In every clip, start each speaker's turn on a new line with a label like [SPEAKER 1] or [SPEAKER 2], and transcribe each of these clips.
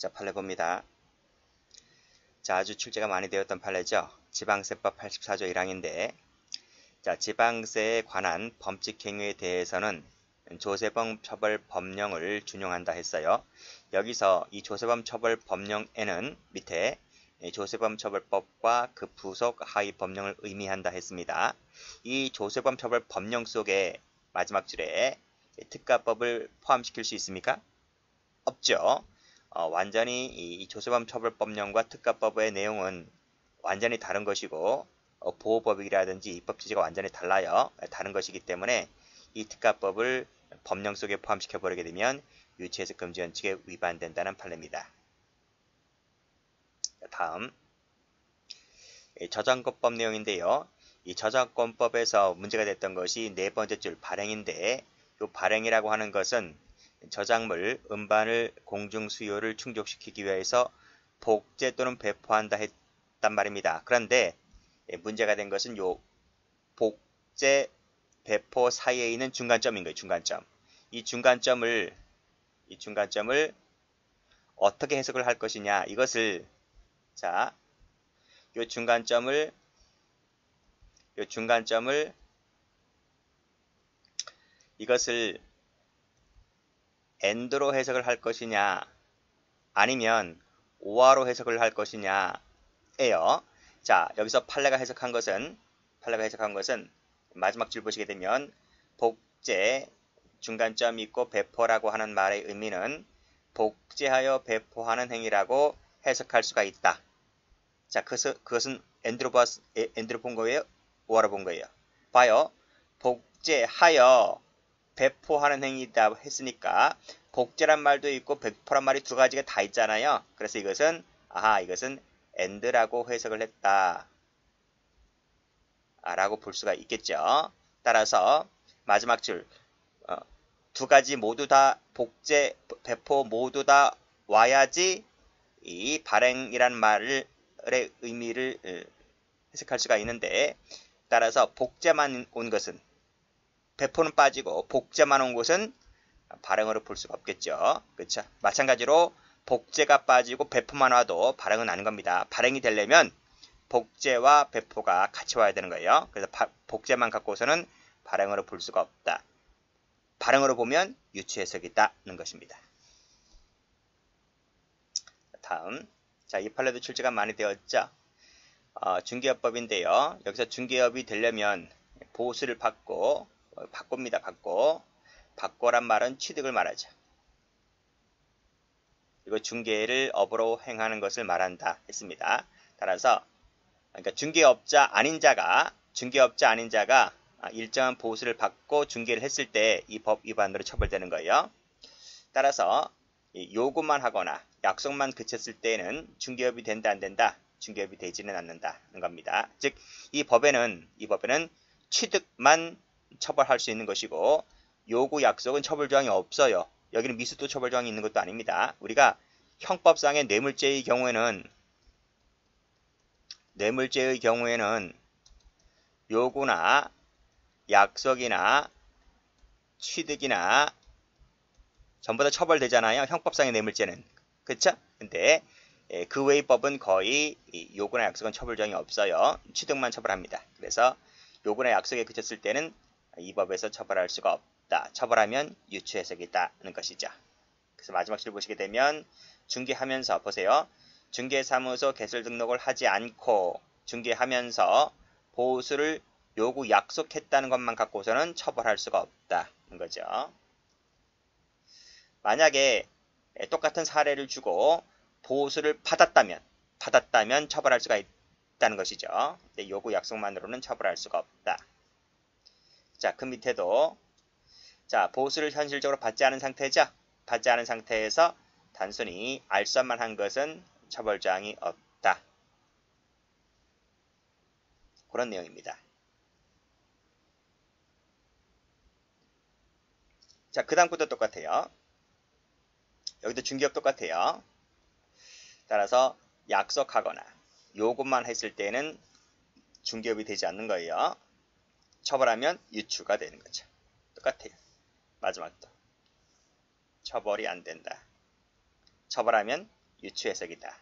[SPEAKER 1] 자, 판례 봅니다. 자, 아주 출제가 많이 되었던 판례죠. 지방세법 84조 1항인데, 자, 지방세에 관한 범칙 행위에 대해서는 조세범 처벌 법령을 준용한다 했어요. 여기서 이 조세범 처벌 법령에는 밑에 조세범 처벌법과 그 부속 하위 법령을 의미한다 했습니다. 이 조세범 처벌 법령 속에 마지막 줄에 특가법을 포함시킬 수 있습니까? 없죠. 완전히 이 조세범 처벌법령과 특가법의 내용은 완전히 다른 것이고 보호법이라든지 입법 취지가 완전히 달라요. 다른 것이기 때문에 이 특가법을 법령 속에 포함시켜 버리게 되면 유치해석 금지 원칙에 위반된다는 판례입니다. 다음 저작권법 내용인데요. 이 저작권법에서 문제가 됐던 것이 네 번째 줄 발행인데, 이 발행이라고 하는 것은 저작물, 음반을 공중 수요를 충족시키기 위해서 복제 또는 배포한다 했단 말입니다. 그런데 문제가 된 것은 요 복제, 배포 사이에 있는 중간점인 거예요. 중간점. 이 중간점을 어떻게 해석을 할 것이냐, 이것을 자, 요 중간점을 이것을 AND로 해석을 할 것이냐 아니면 OR로 해석을 할 것이냐예요. 자, 여기서 판례가 해석한 것은 마지막 줄 보시게 되면 복제 중간점이 있고 배포라고 하는 말의 의미는 복제하여 배포하는 행위라고 해석할 수가 있다. 자, 그것은 AND로 본 거예요? OR로 본 거예요? 봐요. 복제하여 배포하는 행위다 했으니까 복제란 말도 있고 배포란 말이 두 가지가 다 있잖아요. 그래서 이것은 AND라고 해석을 했다 라고 볼 수가 있겠죠. 따라서 마지막 줄 두 가지 모두 다 복제, 배포 모두 다 와야지 이 발행이란 말의 의미를 해석할 수가 있는데, 따라서 복제만 온 것은 배포는 빠지고 복제만 온 것은 발행으로 볼 수가 없겠죠. 그렇죠? 마찬가지로 복제가 빠지고 배포만 와도 발행은 아닌 겁니다. 발행이 되려면 복제와 배포가 같이 와야 되는 거예요. 그래서 복제만 갖고서는 발행으로 볼 수가 없다. 발행으로 보면 유추해석이다는 것입니다. 다음, 자, 이 판례도 출제가 많이 되었죠. 중개업법인데요. 여기서 중개업이 되려면 보수를 바꿉니다. 바꿔란 말은 취득을 말하죠. 그리고 중개를 업으로 행하는 것을 말한다 했습니다. 따라서 그러니까 중개업자 아닌 자가 일정한 보수를 받고 중개를 했을 때 이 법 위반으로 처벌되는 거예요. 따라서 요구만 하거나 약속만 그쳤을 때는 중개업이 된다 안 된다? 중개업이 되지는 않는다는 겁니다. 즉 이 법에는 취득만 처벌할 수 있는 것이고 요구 약속은 처벌 조항이 없어요. 여기는 미수도 처벌 조항이 있는 것도 아닙니다. 우리가 형법상의 뇌물죄의 경우에는 요구나 약속이나 취득이나 전부 다 처벌되잖아요. 형법상의 뇌물죄는. 그렇죠? 근데 그 외의 법은 거의 요구나 약속은 처벌 조항이 없어요. 취득만 처벌합니다. 그래서 요구나 약속에 그쳤을 때는 이 법에서 처벌할 수가 없다. 처벌하면 유추해석이다는 것이죠. 그래서 마지막 줄 보시게 되면 중개하면서 보세요. 중개사무소 개설 등록을 하지 않고 중개하면서 보수를 요구 약속했다는 것만 갖고서는 처벌할 수가 없다는 거죠. 만약에 똑같은 사례를 주고 보수를 받았다면 처벌할 수가 있다는 것이죠. 근데 요구 약속만으로는 처벌할 수가 없다. 자, 그 밑에도 자, 보수를 현실적으로 받지 않은 상태죠. 받지 않은 상태에서 단순히 알선만 한 것은 처벌 조항이 없다. 그런 내용입니다. 자, 그 다음부터 똑같아요. 여기도 중개업 똑같아요. 따라서 약속하거나 요구만 했을 때는 중개업이 되지 않는 거예요. 처벌하면 유추가 되는 거죠. 똑같아요. 마지막도 처벌이 안 된다. 처벌하면 유추해석이다.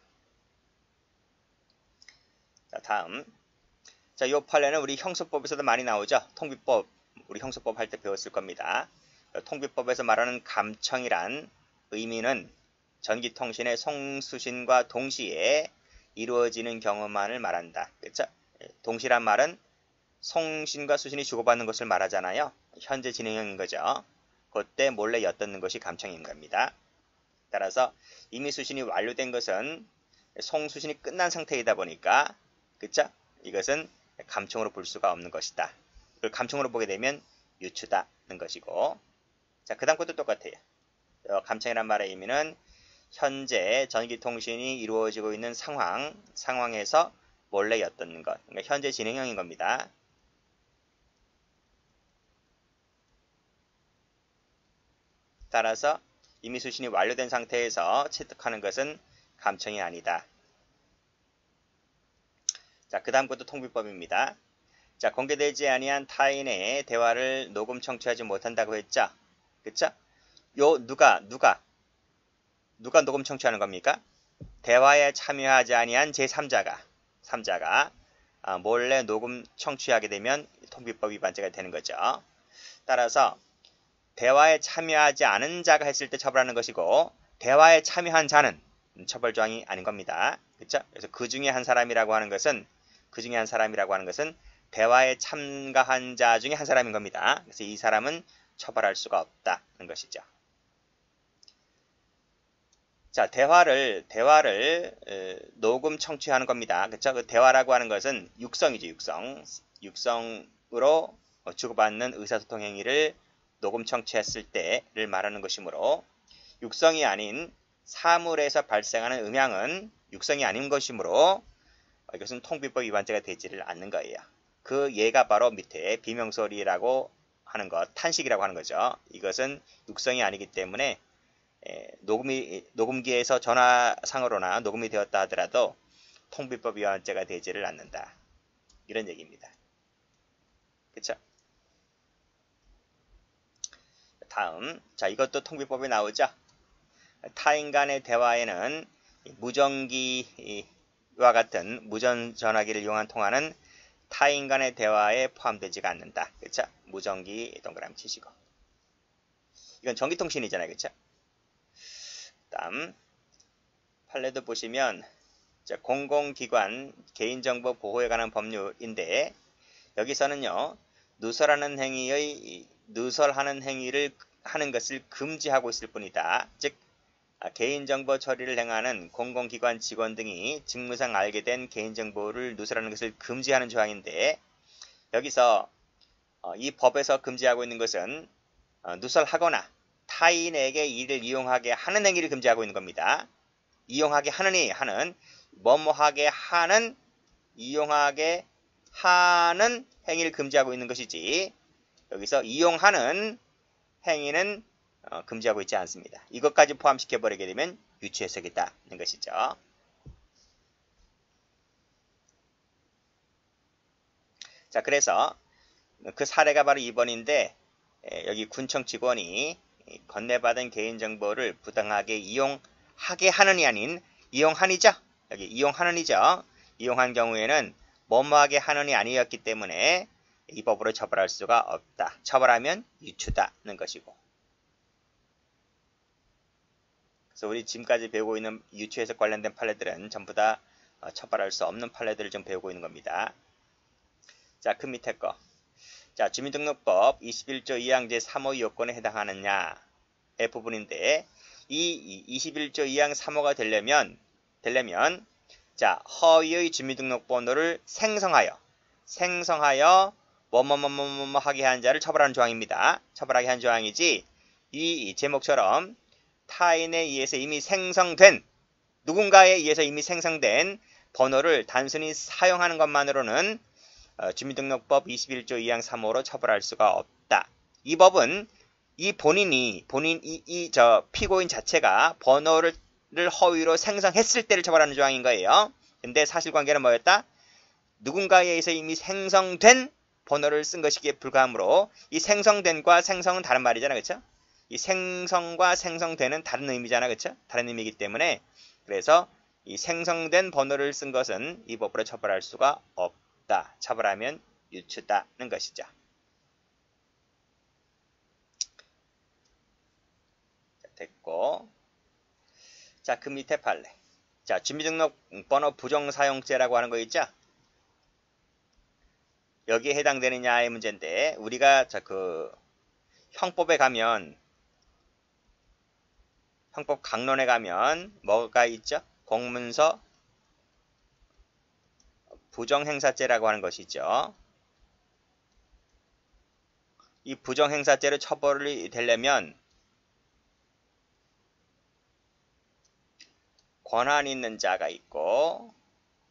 [SPEAKER 1] 자, 다음. 자, 요 판례는 우리 형소법에서도 많이 나오죠. 통비법, 우리 형소법 할 때 배웠을 겁니다. 통비법에서 말하는 감청이란 의미는 전기통신의 송수신과 동시에 이루어지는 경우만을 말한다. 그렇죠? 동시란 말은 송신과 수신이 주고받는 것을 말하잖아요. 현재 진행형인 거죠. 그때 몰래 엿듣는 것이 감청인 겁니다. 따라서 이미 수신이 완료된 것은 송수신이 끝난 상태이다 보니까, 그쵸? 이것은 감청으로 볼 수가 없는 것이다. 그걸 감청으로 보게 되면 유추다는 것이고, 자, 그 다음 것도 똑같아요. 감청이란 말의 의미는 현재 전기통신이 이루어지고 있는 상황에서 몰래 엿듣는 것. 그러니까 현재 진행형인 겁니다. 따라서 이미 수신이 완료된 상태에서 채택하는 것은 감청이 아니다. 자, 그 다음 것도 통비법입니다. 자, 공개되지 아니한 타인의 대화를 녹음 청취하지 못한다고 했죠. 그쵸? 요 누가 녹음 청취하는 겁니까? 대화에 참여하지 아니한 제3자가 몰래 녹음 청취하게 되면 통비법 위반죄가 되는 거죠. 따라서 대화에 참여하지 않은 자가 했을 때 처벌하는 것이고, 대화에 참여한 자는 처벌 조항이 아닌 겁니다. 그렇죠? 그래서 그 중에 한 사람이라고 하는 것은 대화에 참가한 자 중에 한 사람인 겁니다. 그래서 이 사람은 처벌할 수가 없다는 것이죠. 자, 대화를 녹음 청취하는 겁니다. 그렇죠? 그 대화라고 하는 것은 육성이죠, 육성으로 주고받는 의사소통 행위를 녹음 청취했을 때를 말하는 것이므로, 육성이 아닌 사물에서 발생하는 음향은 육성이 아닌 것이므로 이것은 통비법 위반죄가 되지를 않는 거예요. 그 예가 바로 밑에 비명소리라고 하는 것, 탄식이라고 하는 거죠. 이것은 육성이 아니기 때문에 녹음기에서 전화상으로나 녹음이 되었다 하더라도 통비법 위반죄가 되지를 않는다. 이런 얘기입니다. 그쵸? 다음, 자, 이것도 통비법에 나오죠. 타인 간의 대화에는 무전기와 같은 무전전화기를 이용한 통화는 타인 간의 대화에 포함되지가 않는다. 그쵸? 무전기 동그라미 치시고. 이건 전기통신이잖아요. 그쵸? 다음, 판례도 보시면, 자, 공공기관 개인정보 보호에 관한 법률인데, 여기서는요, 누설하는 행위를 하는 것을 금지하고 있을 뿐이다. 즉, 개인정보 처리를 행하는 공공기관 직원 등이 직무상 알게 된 개인정보를 누설하는 것을 금지하는 조항인데, 여기서 이 법에서 금지하고 있는 것은 누설하거나 타인에게 이를 이용하게 하는 행위를 금지하고 있는 겁니다. 이용하게 하는 뭐뭐하게 하는, 이용하게 하는 행위를 금지하고 있는 것이지, 여기서 이용하는 행위는 금지하고 있지 않습니다. 이것까지 포함시켜버리게 되면 유추해석이다는 것이죠. 자, 그래서 그 사례가 바로 2번인데, 여기 군청 직원이 건네받은 개인정보를 부당하게 이용하게 하는이 아닌 이용한이죠. 여기 이용하는이죠. 이용한 경우에는 뭐뭐하게 하는이 아니었기 때문에 이 법으로 처벌할 수가 없다. 처벌하면 유추다는 것이고. 그래서 우리 지금까지 배우고 있는 유추해석 관련된 판례들은 전부 다 처벌할 수 없는 판례들을 좀 배우고 있는 겁니다. 자, 그 밑에 거. 자, 주민등록법 21조 2항 제3호 요건에 해당하느냐의 부분인데, 이 21조 2항 3호가 되려면 자, 허위의 주민등록번호를 생성하여 뭐뭐뭐뭐뭐 하게 한 자를 처벌하는 조항입니다. 처벌하게 한 조항이지, 이 제목처럼 타인에 의해서 이미 생성된, 누군가에 의해서 이미 생성된 번호를 단순히 사용하는 것만으로는 주민등록법 21조 2항 3호로 처벌할 수가 없다. 이 법은 이 피고인 자체가 번호를 허위로 생성했을 때를 처벌하는 조항인 거예요. 근데 사실관계는 뭐였다? 누군가에 의해서 이미 생성된 번호를 쓴 것이기에 불과하므로, 이 생성된과 생성은 다른 말이잖아, 그쵸? 이 생성과 생성되는 다른 의미잖아, 그쵸? 다른 의미이기 때문에 그래서 이 생성된 번호를 쓴 것은 이 법으로 처벌할 수가 없다. 처벌하면 유추다는 것이죠. 자, 됐고. 자, 그 밑에 판례. 자, 주민등록번호 부정사용죄라고 하는 거 있죠? 여기에 해당되느냐의 문제인데, 우리가 형법에 가면, 형법 강론에 가면 뭐가 있죠? 공문서 부정행사죄라고 하는 것이죠. 이 부정행사죄로 처벌이 되려면 권한 있는 자가 있고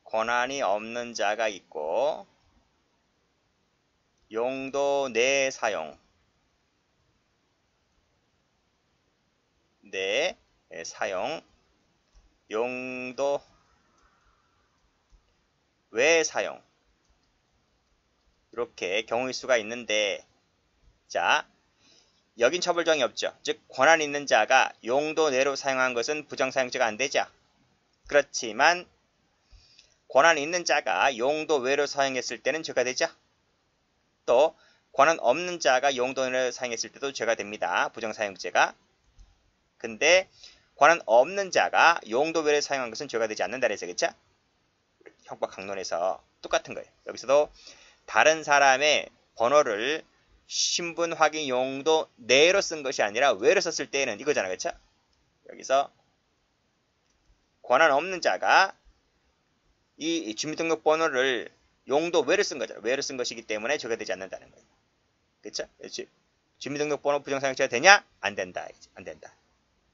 [SPEAKER 1] 권한이 없는 자가 있고 용도 내 사용 용도 외 사용 이렇게 경우일 수가 있는데 자 여긴 처벌정이 없죠. 즉 권한 있는 자가 용도 내로 사용한 것은 부정사용죄가 안 되죠. 그렇지만 권한 있는 자가 용도 외로 사용했을 때는 죄가 되죠. 또 권한 없는 자가 용도 내로 사용했을 때도 죄가 됩니다. 부정사용죄가. 근데 권한 없는 자가 용도 외로 사용한 것은 죄가 되지 않는다 그래서 그렇죠? 형법 강론에서 똑같은 거예요. 여기서도 다른 사람의 번호를 신분 확인 용도 내로 쓴 것이 아니라 외로 썼을 때는 이거잖아. 그렇죠? 여기서 권한 없는 자가 이 주민등록번호를 용도 외로 쓴 거잖아. 외로 쓴 것이기 때문에 죄가 되지 않는다는 거예요. 그렇죠? 주민등록번호 부정사용죄가 되냐? 안 된다. 안 된다.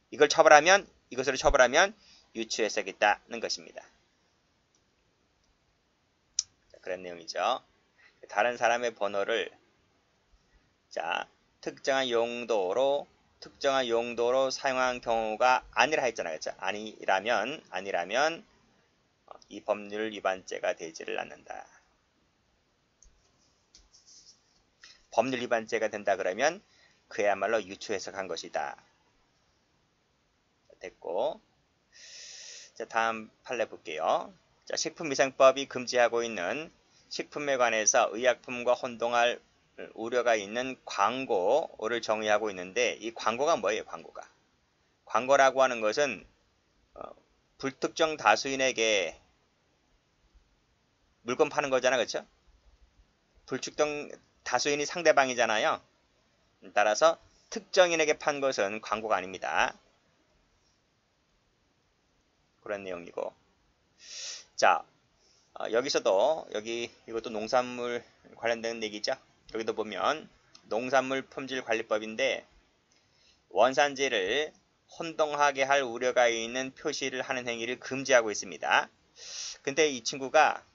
[SPEAKER 1] 이것으로 처벌하면 유추해서겠다는 것입니다. 자, 그런 내용이죠. 다른 사람의 번호를 특정한 용도로 사용한 경우가 아니라 했잖아요. 그렇죠? 아니라면 이 법률 위반죄가 되지를 않는다. 법률 위반죄가 된다 그러면 그야말로 유추해석한 것이다. 됐고. 자, 다음 판례 볼게요. 자, 식품위생법이 금지하고 있는 식품에 관해서 의약품과 혼동할 우려가 있는 광고를 정의하고 있는데 이 광고가 뭐예요? 광고라고 하는 것은 불특정 다수인에게 물건 파는 거잖아. 그렇죠? 불특정 다수인이 상대방이잖아요. 따라서 특정인에게 판 것은 광고가 아닙니다. 그런 내용이고. 자, 여기서도 이것도 농산물 관련된 얘기죠. 여기도 보면 농산물 품질관리법인데 원산지를 혼동하게 할 우려가 있는 표시를 하는 행위를 금지하고 있습니다. 근데 이 친구가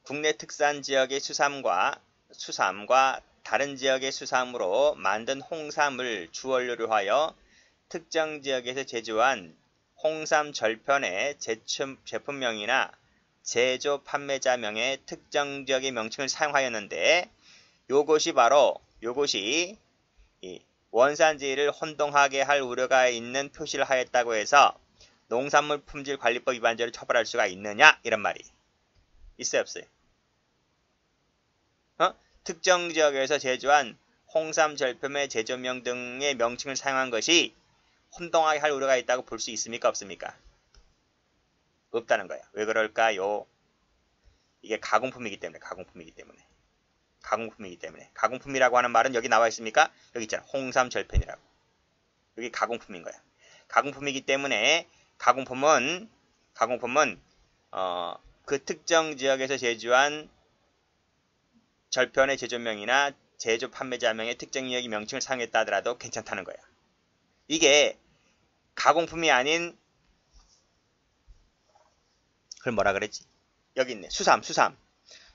[SPEAKER 1] 국내 특산 지역의 수삼과 다른 지역의 수삼으로 만든 홍삼을 주원료로 하여 특정 지역에서 제조한 홍삼 절편의 제품명이나 제조 판매자명의 특정 지역의 명칭을 사용하였는데 요것이 이 원산지를 혼동하게 할 우려가 있는 표시를 하였다고 해서 농산물 품질 관리법 위반죄로 처벌할 수가 있느냐 이런 말이 있어요 없어요? 특정 지역에서 제조한 홍삼 절편의 제조명 등의 명칭을 사용한 것이 혼동하게 할 우려가 있다고 볼 수 있습니까 없습니까? 없다는 거야. 왜 그럴까요? 이게 가공품이기 때문에. 가공품이라고 하는 말은 여기 나와 있습니까? 여기 있잖아. 홍삼 절편이라고. 여기 가공품인 거야. 가공품이기 때문에 가공품은 그 특정 지역에서 제조한 절편의 제조명이나 제조 판매자명의 특정 지역의 명칭을 사용했다 하더라도 괜찮다는 거야. 이게 가공품이 아닌 그걸 뭐라 그랬지? 여기 있네.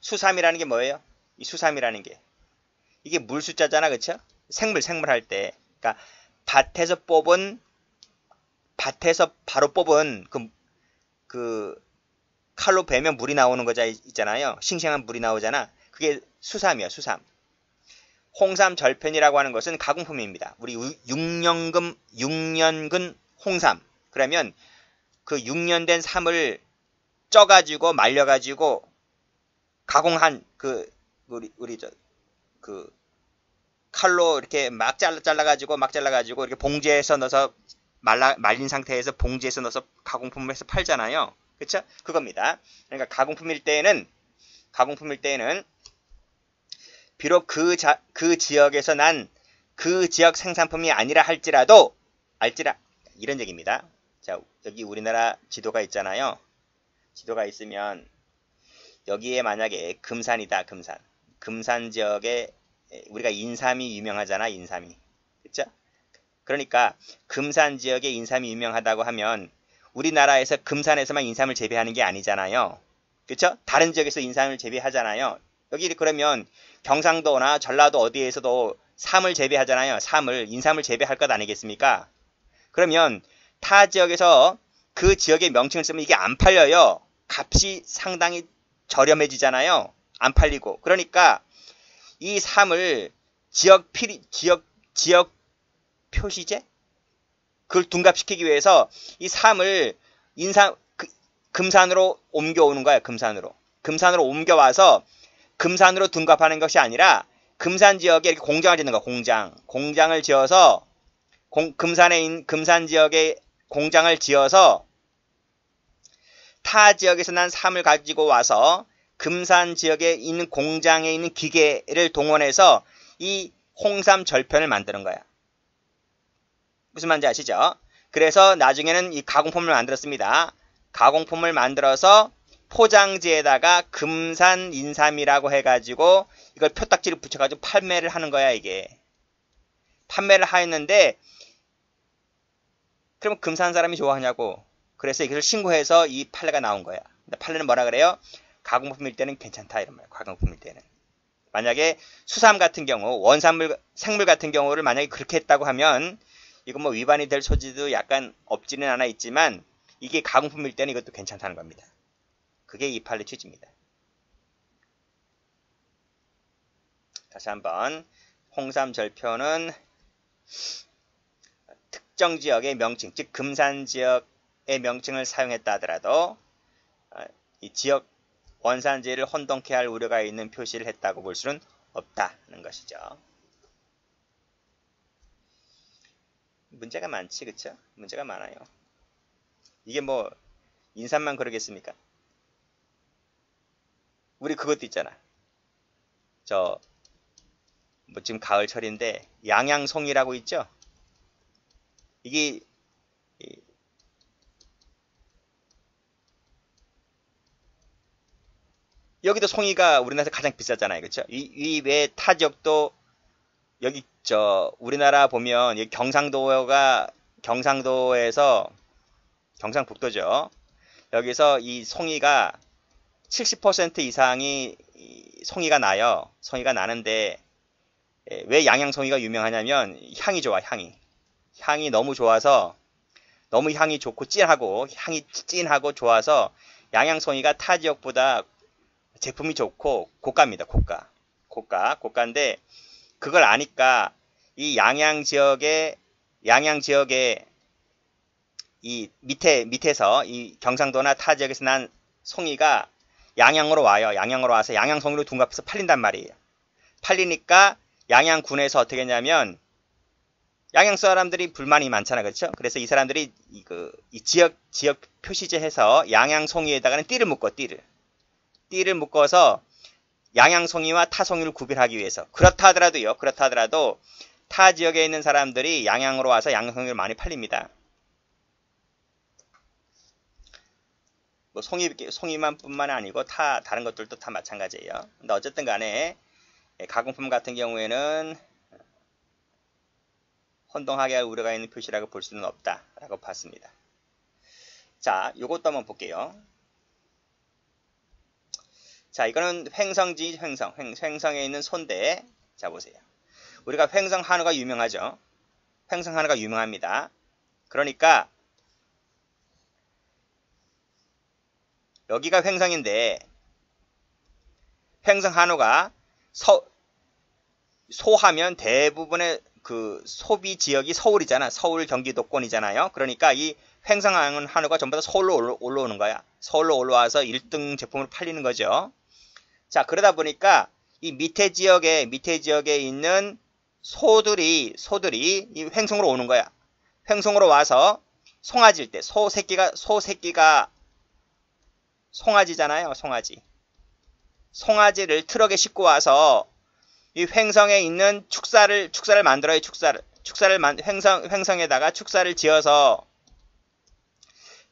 [SPEAKER 1] 수삼이라는 게 뭐예요? 이 수삼이라는 게 이게 물수자잖아. 그쵸? 생물 할 때 그러니까 밭에서 바로 뽑은 그 칼로 베면 물이 나오는 거자 있잖아요. 싱싱한 물이 나오잖아. 그게 수삼이야. 홍삼 절편이라고 하는 것은 가공품입니다. 우리 6년근 홍삼. 그러면 그 6년 된 삼을 쪄가지고 말려가지고 가공한 우리 그 칼로 이렇게 막 잘라가지고 이렇게 봉지에서 넣어서 말린 상태에서 봉지에서 넣어서 가공품을 해서 팔잖아요. 그쵸? 그겁니다. 그러니까 가공품일 때에는 비록 그 지역에서 난 그 지역 생산품이 아니라 할지라도 이런 얘기입니다. 자, 여기 우리나라 지도가 있잖아요. 지도가 있으면 여기에 만약에 금산이다. 금산 지역에 우리가 인삼이 유명하잖아. 인삼이. 그쵸? 그러니까 금산 지역에 인삼이 유명하다고 하면 우리나라에서 금산에서만 인삼을 재배하는 게 아니잖아요. 그쵸? 다른 지역에서 인삼을 재배하잖아요. 여기 그러면 경상도나 전라도 어디에서도 삼을 재배하잖아요. 인삼을 재배할 것 아니겠습니까? 그러면 타 지역에서 그 지역의 명칭을 쓰면 이게 안 팔려요. 값이 상당히 저렴해지잖아요. 안 팔리고. 그러니까 이 삼을 지역 표시제? 그걸 둔갑시키기 위해서 이 삼을 금산으로 옮겨오는 거야. 금산으로 옮겨와서 금산으로 둔갑하는 것이 아니라 금산 지역에 이렇게 공장을 짓는 거야. 공장을 지어서 금산 지역에 공장을 지어서 타 지역에서 난 삼을 가지고 와서 금산 지역에 있는 공장에 있는 기계를 동원해서 이 홍삼 절편을 만드는 거야. 무슨 말인지 아시죠? 그래서 나중에는 이 가공품을 만들었습니다. 가공품을 만들어서 포장지에다가 금산 인삼이라고 해가지고 이걸 표딱지를 붙여가지고 판매를 하는 거야, 이게. 판매를 하였는데, 그러면 금산 사람이 좋아하냐고. 그래서 이것을 신고해서 이 판례가 나온 거야. 근데 판례는 뭐라 그래요? 가공품일 때는 괜찮다, 이런 말이야. 가공품일 때는. 만약에 수삼 같은 경우, 생물 같은 경우를 만약에 그렇게 했다고 하면, 이거 뭐 위반이 될 소지도 약간 없지는 않아 있지만, 이게 가공품일 때는 이것도 괜찮다는 겁니다. 그게 이 판례 취지입니다. 다시 한번 홍삼 절표는 특정 지역의 명칭, 즉 금산 지역의 명칭을 사용했다 하더라도 이 지역 원산지를 혼동케 할 우려가 있는 표시를 했다고 볼 수는 없다는 것이죠. 문제가 많지, 그쵸? 문제가 많아요. 이게 뭐 인삼만 그러겠습니까? 우리 그것도 있잖아. 뭐 지금 가을철인데 양양송이라고 있죠? 이게 여기도 송이가 우리나라에서 가장 비싸잖아요. 그렇죠? 이 외에 타 지역도 여기 우리나라 보면 여기 경상도에서 경상북도죠. 여기서 이 송이가 70% 이상이 송이가 나요. 송이가 나는데 왜 양양송이가 유명하냐면 향이 좋아, 향이 너무 좋아서 너무 향이 좋고 향이 진하고 좋아서 양양송이가 타 지역보다 제품이 좋고 고가입니다. 고가인데 그걸 아니까 이 양양 지역에 이 밑에서 이 경상도나 타 지역에서 난 송이가 양양으로 와요. 양양으로 와서 양양송이로 둔갑해서 팔린단 말이에요. 팔리니까 양양군에서 어떻게 했냐면 양양 사람들이 불만이 많잖아, 그렇죠? 그래서 이 사람들이 이 지역 표시제 해서 양양송이에다가는 띠를 묶어서 양양송이와 타송이를 구별하기 위해서. 그렇다 하더라도 타 지역에 있는 사람들이 양양으로 와서 양양송이를 많이 팔립니다. 뭐 송이만 뿐만 아니고 다른 것들도 다 마찬가지예요. 근데 어쨌든 간에 가공품 같은 경우에는 혼동하게 할 우려가 있는 표시라고 볼 수는 없다라고 봤습니다. 자, 요것도 한번 볼게요. 자, 이거는 횡성지 횡성에 있는 손대. 자, 보세요. 우리가 횡성 한우가 유명하죠. 횡성 한우가 유명합니다. 그러니까 여기가 횡성인데 횡성 한우가 소하면 대부분의 그 소비 지역이 서울이잖아. 서울 경기도권이잖아요. 그러니까 이 횡성 한우가 전부 다 서울로 올라오는 거야. 서울로 올라와서 1등 제품으로 팔리는 거죠. 자, 그러다 보니까 이 밑에 지역에 있는 소들이 이 횡성으로 오는 거야. 횡성으로 와서 송아지일 때 소 새끼가 송아지잖아요. 송아지를 트럭에 싣고 와서 이 횡성에 있는 축사를 만들어요. 횡성에다가 축사를 지어서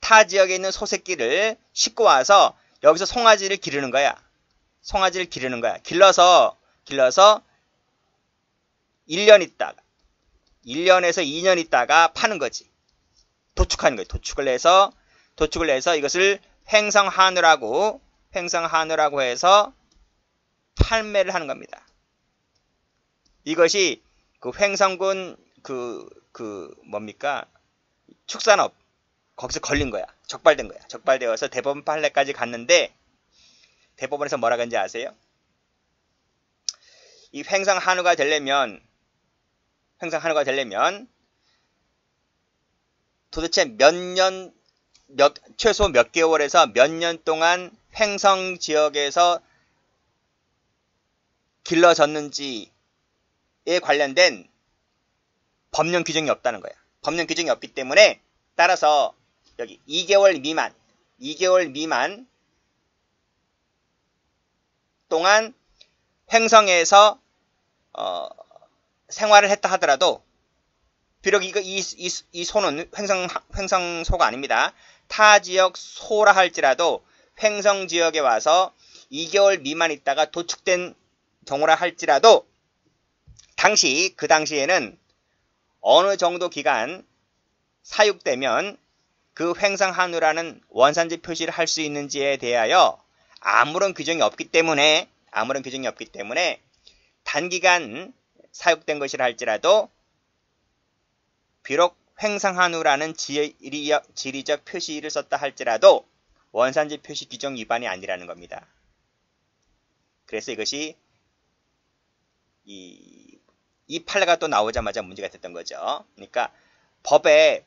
[SPEAKER 1] 타 지역에 있는 소 새끼를 싣고 와서 여기서 송아지를 기르는 거야. 길러서 1년 있다가 1년에서 2년 있다가 파는 거지. 도축하는 거예요. 도축을 해서 이것을 횡성한우라고 해서 판매를 하는 겁니다. 이것이 그 횡성군 뭡니까? 축산업 거기서 걸린 거야. 적발된 거야. 적발되어서 대법원 판례까지 갔는데 대법원에서 뭐라 그런지 아세요? 이 횡성한우가 되려면 도대체 최소 몇 개월에서 몇 년 동안 횡성 지역에서 길러졌는지에 관련된 법령 규정이 없다는 거야. 법령 규정이 없기 때문에 따라서 여기 2개월 미만 동안 횡성에서 생활을 했다 하더라도 비록 이 소는 횡성소가 아닙니다. 타 지역 소라 할지라도 횡성 지역에 와서 2개월 미만 있다가 도축된 경우라 할지라도 그 당시에는 어느 정도 기간 사육되면 그 횡성한우라는 원산지 표시를 할 수 있는지에 대하여 아무런 규정이 없기 때문에 단기간 사육된 것이라 할지라도 비록 횡성한우라는 지리적 표시를 썼다 할지라도 원산지 표시 규정 위반이 아니라는 겁니다. 그래서 이것이 이 판례가 또 나오자마자 문제가 됐던 거죠. 그러니까 법에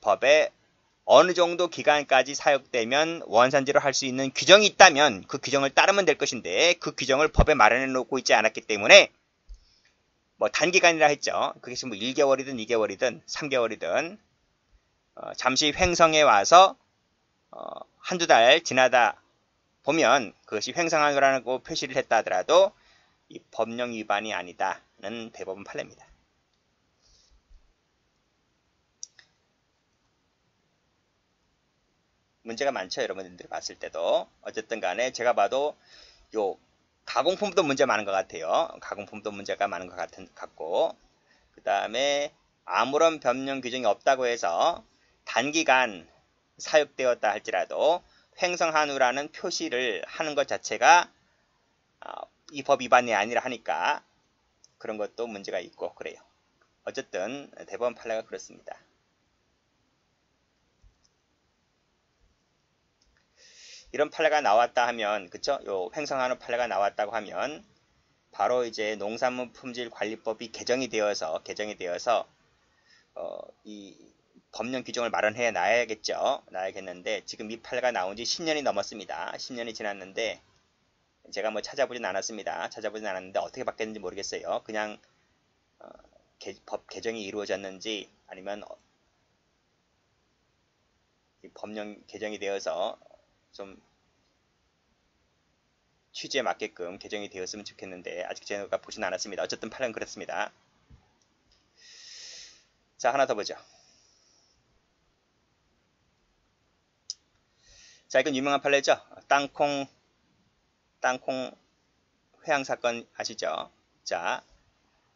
[SPEAKER 1] 어느 정도 기간까지 사육되면 원산지로 할 수 있는 규정이 있다면 그 규정을 따르면 될 것인데 그 규정을 법에 마련해 놓고 있지 않았기 때문에 뭐 단기간이라 했죠. 그것이 뭐 1개월이든 2개월이든 3개월이든 잠시 횡성에 와서 한두 달 지나다 보면 그것이 횡성한우라고 표시를 했다 하더라도 이 법령 위반이 아니다는 대법원 판례입니다. 문제가 많죠. 여러분들이 봤을 때도. 어쨌든 간에 제가 봐도 요 가공품도 문제 많은 것 같아요. 가공품도 문제가 많은 것 같고 그 다음에 아무런 법령 규정이 없다고 해서 단기간 사육되었다 할지라도 횡성한우라는 표시를 하는 것 자체가 이 법 위반이 아니라 하니까 그런 것도 문제가 있고 그래요. 어쨌든 대법원 판례가 그렇습니다. 이런 판례가 나왔다 하면, 그쵸? 요 횡성한우 판례가 나왔다고 하면, 바로 이제 농산물품질관리법이 개정이 되어서, 이 법령 규정을 마련해 놔야겠는데, 지금 이 판례가 나온 지 10년이 넘었습니다. 10년이 지났는데, 제가 뭐 찾아보진 않았는데, 어떻게 바뀌었는지 모르겠어요. 그냥, 법 개정이 이루어졌는지, 아니면, 법령 개정이 되어서, 좀 취지에 맞게끔 개정이 되었으면 좋겠는데 아직 제가 보진 않았습니다. 어쨌든 판례는 그렇습니다. 자, 하나 더 보죠. 자, 이건 유명한 판례죠. 땅콩 회항 사건 아시죠? 자,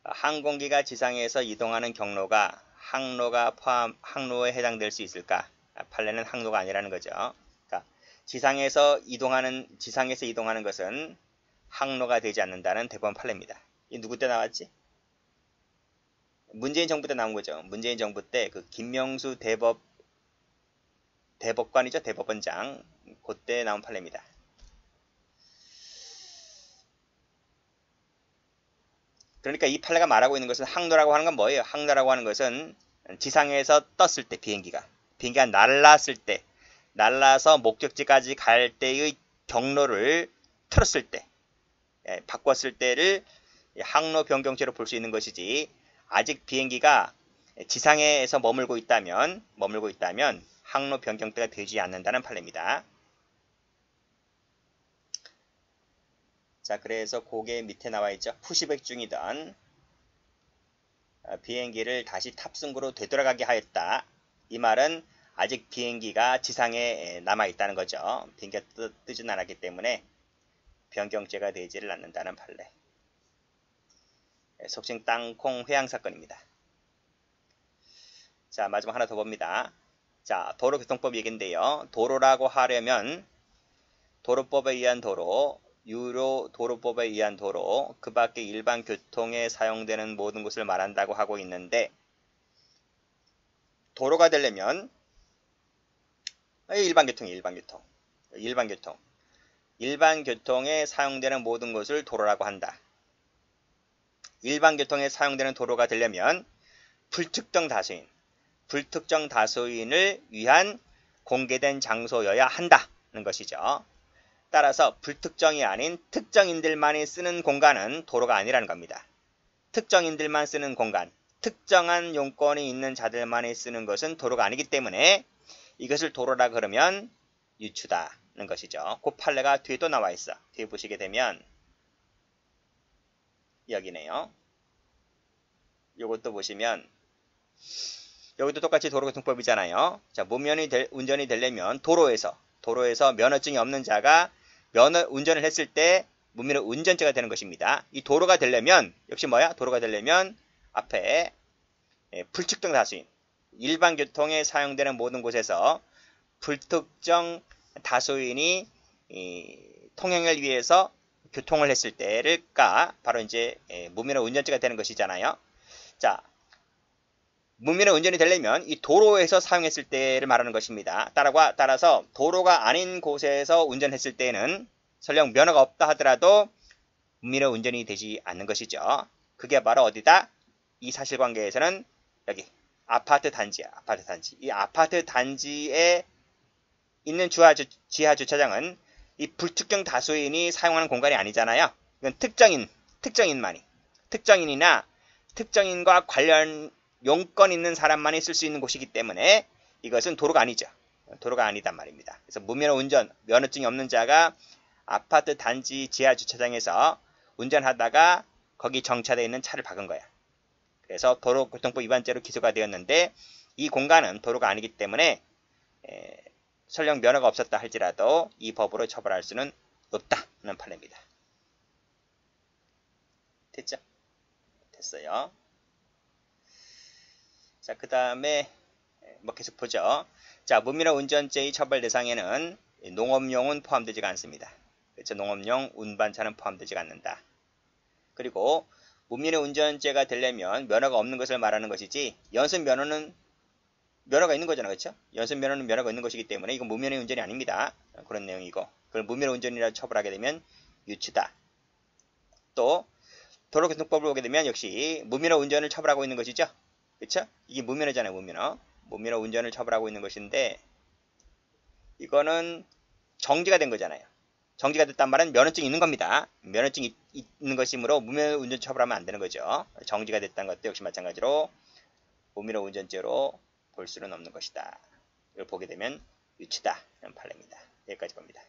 [SPEAKER 1] 항공기가 지상에서 이동하는 경로가 항로에 해당될 수 있을까? 판례는 항로가 아니라는 거죠. 지상에서 이동하는 것은 항로가 되지 않는다는 대법원 판례입니다. 이 누구 때 나왔지? 문재인 정부 때 나온 거죠. 문재인 정부 때 그 김명수 대법관이죠. 대법원장. 그때 나온 판례입니다. 그러니까 이 판례가 말하고 있는 것은 항로라고 하는 건 뭐예요? 항로라고 하는 것은 지상에서 떴을 때 비행기가 날랐을 때, 날라서 목적지까지 갈 때의 경로를 틀었을 때, 바꿨을 때를 항로 변경죄로 볼 수 있는 것이지, 아직 비행기가 지상에서 머물고 있다면 항로 변경죄가 되지 않는다는 판례입니다. 자, 그래서 고개 밑에 나와 있죠. 푸시백 중이던 비행기를 다시 탑승구로 되돌아가게 하였다. 이 말은 아직 비행기가 지상에 남아 있다는 거죠. 비행기가 뜨진 않았기 때문에 변경죄가 되지를 않는다는 판례. 속칭 땅콩 회항 사건입니다. 자, 마지막 하나 더 봅니다. 자, 도로교통법 얘기인데요. 도로라고 하려면 도로법에 의한 도로, 유료 도로법에 의한 도로, 그 밖에 일반 교통에 사용되는 모든 것을 말한다고 하고 있는데, 도로가 되려면 일반 교통에 사용되는 모든 것을 도로라고 한다. 일반 교통에 사용되는 도로가 되려면 불특정 다수인을 위한 공개된 장소여야 한다는 것이죠. 따라서 불특정이 아닌 특정인들만이 쓰는 공간은 도로가 아니라는 겁니다. 특정인들만 쓰는 공간, 특정한 용건이 있는 자들만이 쓰는 것은 도로가 아니기 때문에 이것을 도로라 그러면 유추다는 것이죠. 그 판례가 뒤에 또 나와 있어. 뒤에 보시게 되면 여기네요. 요것도 보시면 여기도 똑같이 도로교통법이잖아요. 자, 운전이 되려면 도로에서 면허증이 없는 자가 운전을 했을 때 무면허 운전죄가 되는 것입니다. 이 도로가 되려면 역시 뭐야? 도로가 되려면 앞에 불특정 다수인 일반 교통에 사용되는 모든 곳에서 불특정 다수인이 통행을 위해서 교통을 했을 때를까 바로 이제 무면허 운전죄가 되는 것이잖아요. 자, 무면허 운전이 되려면 이 도로에서 사용했을 때를 말하는 것입니다. 따라서 도로가 아닌 곳에서 운전했을 때는 설령 면허가 없다 하더라도 무면허 운전이 되지 않는 것이죠. 그게 바로 어디다? 이 사실관계에서는 여기 아파트 단지야. 이 아파트 단지에 있는 지하 주차장은 이 불특정 다수인이 사용하는 공간이 아니잖아요. 이건 특정인이나 특정인과 관련 용건 있는 사람만이 쓸 수 있는 곳이기 때문에 이것은 도로가 아니죠. 도로가 아니단 말입니다. 그래서 무면허 운전, 면허증이 없는 자가 아파트 단지 지하 주차장에서 운전하다가 거기 정차되어 있는 차를 박은 거야. 그래서 도로교통법 위반죄로 기소가 되었는데 이 공간은 도로가 아니기 때문에 설령 면허가 없었다 할지라도 이 법으로 처벌할 수는 없다는 판례입니다. 됐죠? 됐어요. 자, 그 다음에 뭐 계속 보죠. 자, 무면허 운전죄의 처벌 대상에는 농업용은 포함되지가 않습니다. 그렇죠? 농업용 운반차는 포함되지가 않는다. 그리고 무면허 운전죄가 되려면 면허가 없는 것을 말하는 것이지 연습 면허는 면허가 있는 거잖아요. 그렇죠? 연습 면허는 면허가 있는 것이기 때문에 이건 무면허 운전이 아닙니다. 그런 내용이고 그걸 무면허 운전이라 처벌하게 되면 유추다. 또 도로교통법을 보게 되면 역시 무면허 운전을 처벌하고 있는 것이죠. 그렇죠? 이게 무면허잖아요. 무면허 운전을 처벌하고 있는 것인데 이거는 정지가 된 거잖아요. 정지가 됐단 말은 면허증이 있는 겁니다. 면허증이 있는 것이므로 무면허 운전 처벌하면 안 되는 거죠. 정지가 됐다는 것도 역시 마찬가지로 무면허 운전죄로 볼 수는 없는 것이다. 이걸 보게 되면 유치다. 이런 판례입니다. 여기까지 봅니다.